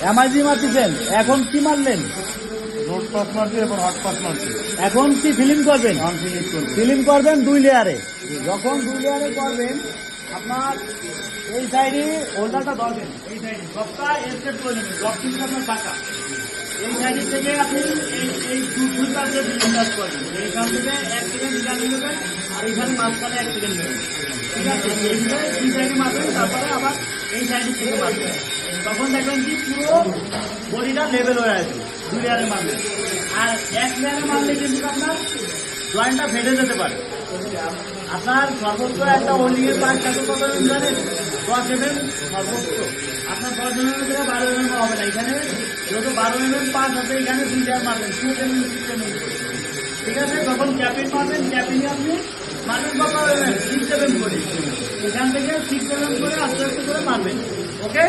MiG মারতেছেন, এখন কি মারলেন? রোড পাস মারছে, এবার হট পাস মারছে। এখন কি ফিলিং করবেন? ফিনিশ করবে। ফিলিং করবেন 2 লেয়ারে। যখন 2 লেয়ারে করবেন, আপনার এই সাইডে হোল্ডারটা ধরবেন, এই সাইডে সবটা এসকেপ করে নেবেন। সব কিন্তু আপনার ফাঁকা। এই সাইডে থেকে আপনি এই দুই পাশে ফিলিং কাজ করবেন। এইখান থেকে 1 সেকেন্ড নিকালে নেবেন, আর এইখানে মাঝখানে 1 সেকেন্ড নেবেন। ঠিক আছে, এইভাবে 2 সাইডে মারবেন, তারপরে আবার এই সাইডে থেকে মারবেন। তখন দেখবেন কি পুরো বডিটা লেভেল হয়ে আছে 2 লেয়ারে মারলে। আর 1 লেয়ারে মারলে কিন্তু আপনার জয়েন্টটা ফেটে যেতে পারে। আপনার সর্বোচ্চ একটা হোল্ডিং এর পাঁচ কত পাবেন জানেন? 10 mm সর্বোচ্চ। আপনার 10 mm থেকে 12 mm হবে না। এখানে যেহেতু 12 mm পাঁচ আছে, এখানে 2 লেয়ার মারবেন 2 mm 6 mm। ঠিক আছে, যখন ক্যাপিং মারবেন, ক্যাপিংয়ে আপনি মারবেন কত mm? 6 mm করে। এখান থেকে 6 mm করে আস্তে আস্তে করে মারবেন। ওকে।